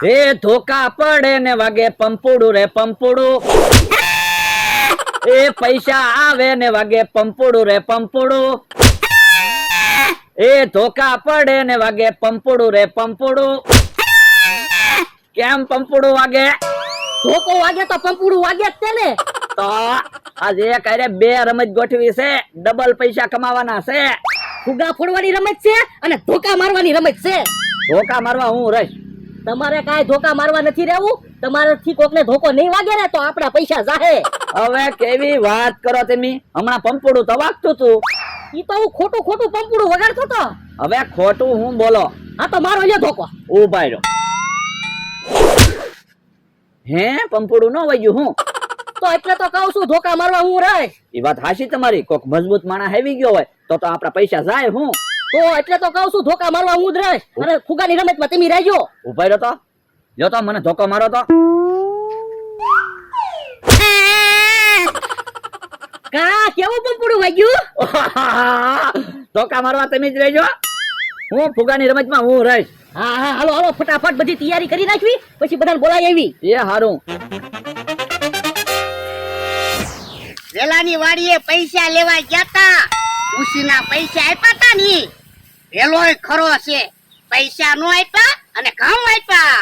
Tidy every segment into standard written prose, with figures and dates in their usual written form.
એ ધોકા પડે ને વાગે પંપુડું રે પંપુડું, એ પૈસા આવે ને વાગે પંપુડું રે પંપુડું, એ ધોકા પડે ને વાગે પંપુડું રે પંપુડું. કેમ પંપુડું વાગે? ધોકો વાગે તો પંપુડું વાગે જ તે ને. તો આજે કારે બે રમત ગોઠવી છે, ડબલ પૈસા કમાવાના છે. ફુગા ફોડવાની રમત છે અને ધોકા મારવાની રમત છે. ધોકા મારવા હું રહીશ. તમારે કાંઈ ધોકા મારવા નથી રહેવું. તમારાથી કોકને ધોકો નહીં વાગે ને તો આપણા પૈસા જાહે. હવે કેવી વાત કરો તમે? હમણાં પંપુડું તો વાગતું તું. ઈ તો હું ખોટું ખોટું પંપુડું વગાડતો તો. હવે ખોટું હું બોલો? આ તો મારો લ્યો ધોકો. ઉભા રહ્યો. હે પંપુડું ન વાગ્યું હું? તો એટલે તો કહું છું ધોકા મારવા હું રહે. એ વાત હાચી તમારી. કોક મજબૂત માણસ આવી ગયો હોય તો આપણા પૈસા જાય હું. તો એટલે તો કહું છું ધોકા મારવા હું જ રહે. અને ફુગાની રમતમાં તમે રહેજો. ઉભા રહ્યો તો. જો તો મને ધોકો મારો તો. કા કેવું પંપુડું વાગ્યું? ધોકા મારવા તમે જ રહેજો. હું ફુગાની રમતમાં હું રહીશ. હા હા હાલો હાલો ફટાફટ બધી તૈયારી કરી નાખવી પછી બધાને બોલાવી આવી. એ હારું. વેલાની વાડીએ પૈસા લેવા ગયા તા. ઉસીના પૈસા આપ્યા તા ની. વેલોય ખરો છે. પૈસા નો આપ્યા અને ઘઉં આપ્યા.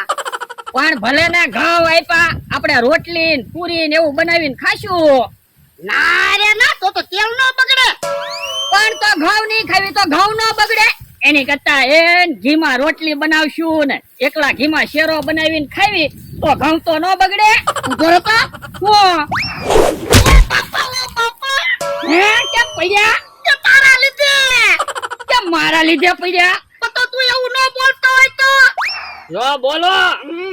પણ ભલે ને ઘઉં આપ્યા, આપણે રોટલી ને પૂરી ને એવું બનાવીને ખાશું. ના રે ના તો તેલ નો બગડે. પણ તો ઘઉં નહીં ખાવી તો ઘઉં નો બગડે. એની કરતા ઘીમાં રોટલી બનાવશું ને એકલા ઘીમાં શેરો બનાવીને ખાવી તો ઘઉં તો નો બગડે. ઉભો રહો તો. હે કેમ પડ્યા? કે તારા લીધે. કેમ મારા લીધે પડ્યા? તો તું એવું ન બોલતો હોય તો. જો બોલો.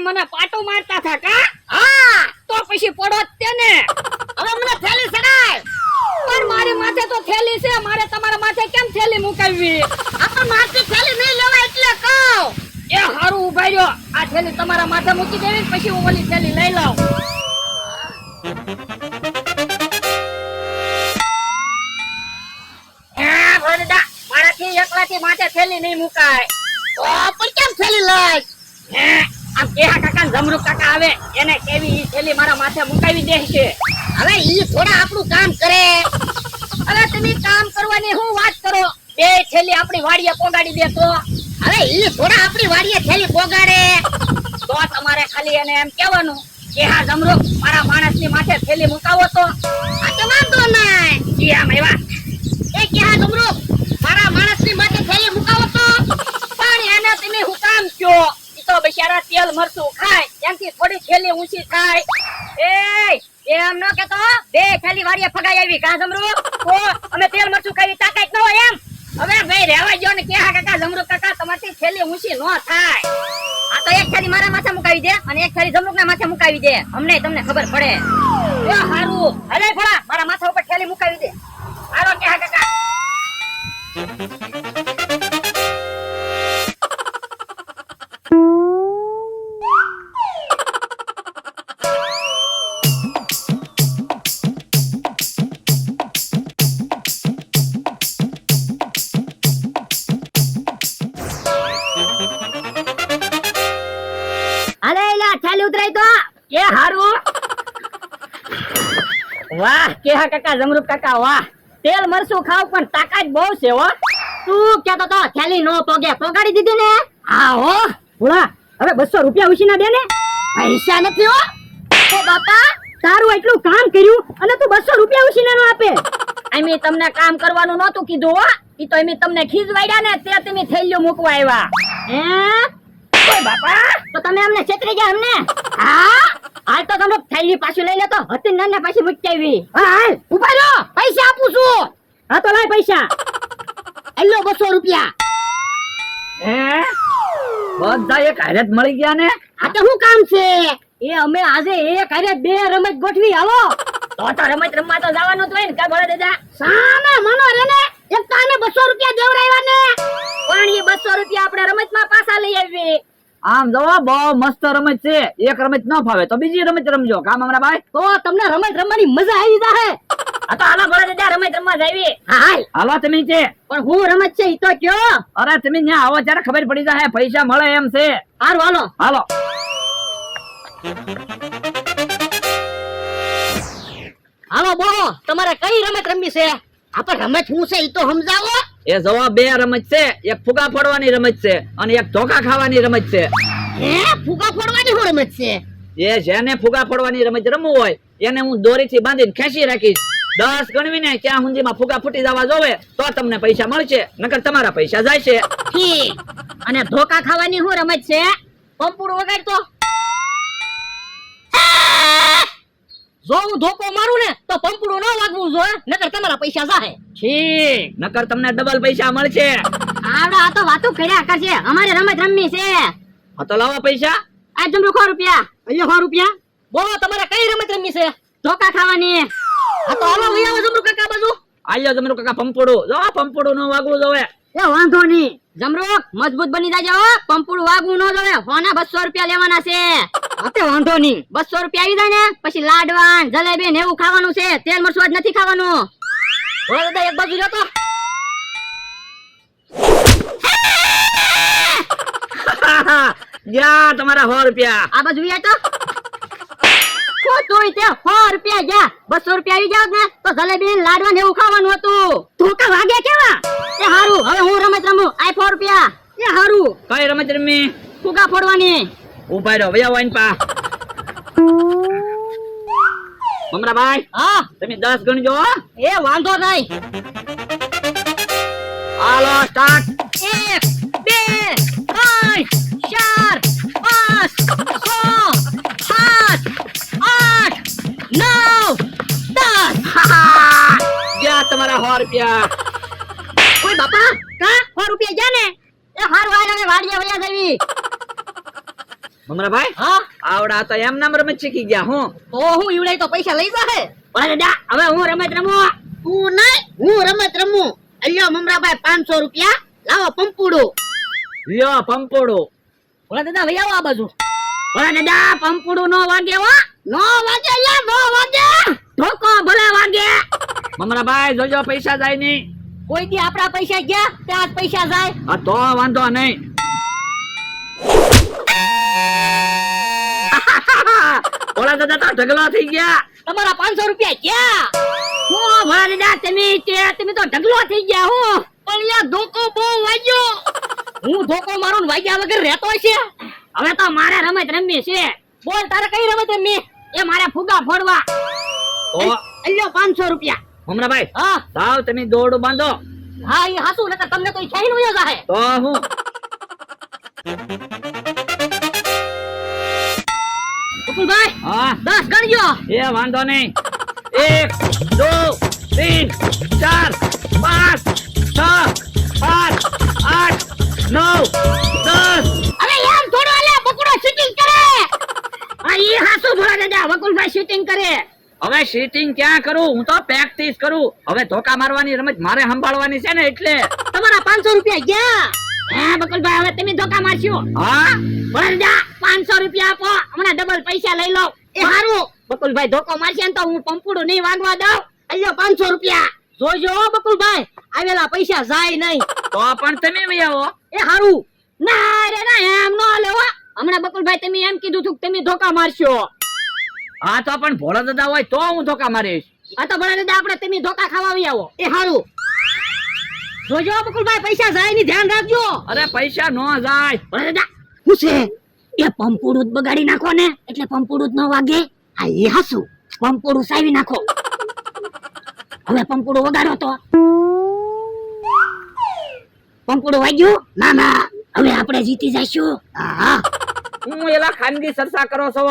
મને પાટું મારતા થા કા? હા તો પછી પડો જ તે ને. હવે મને થેલી સડાય. પણ મારી માથે તો થેલી છે, મારે તમારા માથે કેમ થેલી મુકાવવી? આ તો માથે થેલી નહીં લેવાય એટલે કહું. એ હારું ઉભા રહ્યો. આ થેલી તમારા માથે મૂકી દેવી પછી હું ઓલી થેલી લઈ લઉં. મારાથી એકલાથી માથે થેલી નહીં મુકાય. તો પણ કેમ થેલી લઈ? આમ કેહા કાકા જમરૂક કાકા આવે એને કેવી ઈ થેલી મારા માથે મુકાવી દેશે. હવે ઈ થોડા આપણું કામ કરે. હવે તમે કામ કરવાની હું વાત કરો? બે થેલી આપણી વાડીએ પોગાડી દે તો. હવે ઈ થોડા આપણી વાડીએ થેલી પોગાડે. તો તમારે ખાલી એને એમ કહેવાનું કે હા જમરૂક મારા માણસની માથે થેલી મુકાવો તો. આ તો વાંધો નહીં. જી આમ એવા એ કે હા જમરૂક મારા માણસની માથે થેલી મુકાવો તો. પણ એને તમે હું કામ કયો? ઈ તો બિચારા તેલ મરચું ખાય એમથી થોડી થેલી ઊંચી થાય. એમ ન કેતો બે થેલી વાડીએ ફગાઈ આવી કા જમરૂક? તો અમે તેલ મરચું ખાવી તાકાત ન હોય એમ? હવે ભાઈ રહેવા ગયો ને કે હા કાકા જમરૂક કાકા તમારથી થેલી ઊંચી ન થાય. આ તો એક થેલી મારા માથે મુકાવી દે અને એક થેલી જમરૂક ના માથે મુકાવી દે. અમને તમને ખબર પડે. એ હારું અરે ફળા મારા માથા ઉપર થેલી મુકાવી દે. હાલો કે હા કાકા. થેલી ઉતરાય તો કે હારું. વાહ કેહા કાકા જમરૂક કાકા વાહ. તેલ મરચું ખાવ પણ તાકાત બહુ છે હો. તું કેતો તો થેલી નો પોગે પોગાડી દીધી ને? હા હો ભોળા. હવે 200 રૂપિયા ઉછીના દે ને. પૈસા નથી હો. તો બાપા તારું એટલું કામ કર્યું અને તું 200 રૂપિયા ઉછીના નો આપે? અમે તમને કામ કરવાનું નહોતું કીધું હો. ઈ તો અમે તમને ખીજવાડ્યા ને તે તમે થેલીઓ મૂકવા આવ્યા. ઓય બાપા તો તમે અમને છેતરી ગયા અમને. હા હાલ તો તમે થેલી પાછી લઈ લેતો હતી નાને પાછી મૂકી આવી. હા હાલ ઉભા રહો પૈસા આપું છું. હા તો લાય પૈસા. એલો 200 રૂપિયા. બધા એક હારે જ મળી ગયા ને. આ તો શું કામ છે? એ અમે આજે એક હારે બે રમત ગોઠવી હાલો. તો રમત રમવા તો જવાનું જ હોય ને કા ભલે દાદા? સામે મનો રે ને એક કાને 200 રૂપિયા દેવરાવ્યા ને. પણ એ 200 રૂપિયા આપણે રમતમાં પાછા લઈ આવી. આમ જો બહુ મસ્ત રમત છે. એક રમત ન ફાવે તો બીજી રમત રમજો. કામ અમારા ભાઈ તો તમને રમત રમવાની મજા આવી જાહે. આ તો હાલો ભલે દાદા રમત રમવા જાવી. હા હાલ. હાલો તમે છે. પણ હું રમત છે ઈ તો કયો? અરે તમે ત્યાં આવો ત્યારે ખબર પડી જાય. પૈસા મળે એમ છે. હારું હાલો. હાલો. હાલો બોલો તમારે કઈ રમત રમવી છે? આપણે રમત શું છે ઈ તો સમજાવો. એ જવાબ બે રમત છે, એક ફુગા ફોડવાની રમત છે અને એક ધોકા ખાવાની રમત છે. હે ફુગા ફોડવાની શું રમત છે? એ જેને ફુગા ફોડવાની રમત રમવું હોય એને હું દોરીથી બાંધીને ખેંચી રાખીશ. 10 ગણવીને ક્યાં હુંધીમાં ફુગા ફૂટી જવા જોવે તો તમને પૈસા મળશે, નકર તમારા પૈસા જાય છે. ઠીક. અને ધોકા ખાવાની શું રમત છે? પંપુડું વગાડતો. જો હું ધોકો મારું ને તો પંપુડું ન વાગવું જોઈએ, નકર તમારા પૈસા જાહે. ઠીક, નકર તમને ડબલ પૈસા મળશે. આવડા આ તો વાતો કર્યા કરશે, અમારે રમત રમવી છે. હા તો લાવો પૈસા. આ જમરૂ 100 રૂપિયા. અહીંયા 100 રૂપિયા. બોલો તમારે કઈ રમત રમવી છે? ધોકા ખાવાની. આ તો હાલો લઈ આવો જમરૂ કાકા બાજુ. આલ્યો જમરૂ કાકા પંપોડું. જો પંપોડું ન વાગવું જોવે. એ વાંધો નહીં. જમરૂ મજબૂત બની જાજો હો, પંપુડું વાગવું ન જોવે. હોના 200 રૂપિયા લેવાના છે. અતે વાંધો નહીં. 200 રૂપિયા આવી જાય ને પછી લાડવાન જલેબી ને એવું ખાવાનું છે, તેલ મરચું જ નથી ખાવાનું. બોલો દાદા એક બાજુ જતો. યા તમારા 100 રૂપિયા. આ બાજુ આય તો ખોટું તે 100 રૂપિયા ગયા. 200 રૂપિયા આવી જાવ ને તો જલેબી ને લાડવા ને એવું ખાવાનું હતું. ધોકા વાગે કેવા? એ હારું હવે હું રમત રમું. આય 100 રૂપિયા. એ હારું કઈ રમત રમી? ફુગા ફોડવાની. ઉભા રહ્યો વયા વાઈન પા. મમરાભાઈ હા તમે 10 ગણજો હો. એ વાંધો નહીં. હાલો સ્ટાર્ટ. 1 2 3 4 5 6 8 9 10. ગયા તમારા 100 રૂપિયા. ઓય બાપા કા 100 રૂપિયા ગયા ને? એ હારું હાલ હવે વાડીએ વયા જવી. મમરાભાઈ હા આવડા તો એમ નામ રમત શીખી ગયા હું. તો હું ઈવડે તો પૈસા લઈ જાહે. ઓય દાદા હવે હું રમત રમું. તું નહીં હું રમત રમું. અલ્યો મમરાભાઈ 500 રૂપિયા લાવો પંપુડું. લ્યો પંપોડું. ઓલા દાદા વયા આવો આ બાજુ. ઓલા દાદા પંપુડું નો વાગે હો. નો વાગે લે નો વાગે. ધોકો ભલે વાગે. મમરાભાઈ જોજો પૈસા જાય નહીં. કોઈ દી આપડા પૈસા ગયા ત્યાં જ પૈસા જાય. હા તો વાંધો નહીં. ઓલા દાદા તો ઢગલો થઈ ગયા. તમારા 500 રૂપિયા ક્યાં? હું ભરડા તમે તો ઢગલો થઈ ગયા હો. પણ યાર ધોકો બહુ વાગ્યો. હું ધોકો મારું ને વાગ્યા વગર રહેતો છે. હવે તો મારે રમત રમવી છે. બોલ તારે કઈ રમત રમવી? એ મારે ફુગા ફોડવા. તો અલ્યો 500 રૂપિયા. મમરાભાઈ હા સાવ તમે દોરડું બાંધો. હા એ હાસુ નકર તમને તો ખ્યાલ ન જાહે. તો હું બકુલભાઈ હા 10 ગણજો. એ વાંધો નહીં. 1 2 3 4 5 6 7 8 9 10. અરે યાર થોડો આલે બકુડો શૂટિંગ કરે. આ ઈ હાસુ ભોળા દાદા બકુલભાઈ શૂટિંગ કરે. હવે શીટિંગ ક્યાં કરું? હું તો પ્રેક્ટિસ કરું. હવે ધોકા મારવાની રમત મારે સંભાળવાની છે ને એટલે. તમારા 500 રૂપિયા ગયા. હે બકુલભાઈ હવે તમે ધોકા મારશો. હા ભોળા 500 રૂપિયા આપો, હમણાં ડબલ પૈસા લઈ લો. એ હારું બકુલભાઈ ધોકો મારશે ને તો હું પંપુડું નહીં વાગવા દઉં. અલ્યો 500 રૂપિયા. જોજો હો બકુલભાઈ આવેલા પૈસા જાય નહીં. તો પણ તમે વહી આવો. એ હારું ના રે ના એમ નો લેવો. હમણાં બકુલભાઈ તમે એમ કીધું તું કે તમે ધોકા મારશો. હા તો પણ ભોળા દાદા હોય તો હું ધોકા મારીશ. આ તો ભોળા દાદા આપણે તમે ધોકા ખાવા આવી આવો. એ હારું જોજો બકુલભાઈ પૈસા જાય ની ધ્યાન રાખજો. અરે પૈસા નો જાય. ભોળા દાદા શું છે? એ પંપુડું જ બગાડી નાખો ને એટલે પંપુડું જ ન વાગે. હા એ હાસુ પંપુડું સાવી નાખો. હવે પંપુડું વગાડો તો. પંપુડું વાગ્યું? ના ના હવે આપણે જીતી જઈશું. હા હું એલા ખાનગી સરસા કરો છો.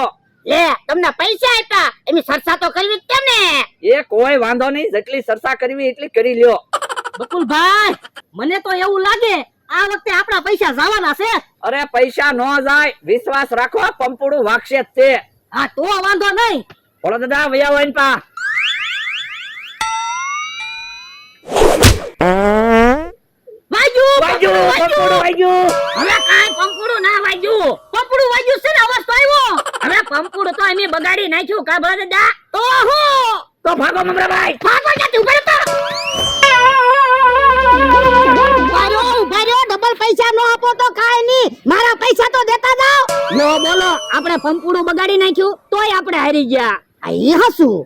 એ તમને પૈસા આપ્યા એની સરસા તો કરવી જ કેમ ને? એ કોઈ વાંધો નહીં, જેટલી સરસા કરવી એટલી કરી લ્યો. બકુલભાઈ મને તો એવું લાગે આ વખતે આપણા પૈસા જવાના છે. અરે પૈસા નો જાય, વિશ્વાસ રાખો પંપુડું વાગશે જ તે. હા તો વાંધો નહીં. ભોળા દાદા વયા વાઈન પા. વાગ્યું વાગ્યું પંપુડું વાગ્યું. હવે કાંઈ પંપુડું ના વાગ્યું. પંપુડું વાગ્યું છે ને અવાજ તો આવ્યો. હવે પંપુડું તો અમે બગાડી નાખ્યું કા ભોળા દાદા. તો હું તો ભાગો મમરાભાઈ. ભાગો જાતે ઉભા રહો તો. ઉભા રહ્યો ડબલ પૈસા નો આપો તો કાંઈ નહીં. મારા પૈસા તો દેતા જાઓ. લો બોલો આપણે કંપુડું બગાડી નાખ્યું તોય આપણે હારી ગયા આ એ હસું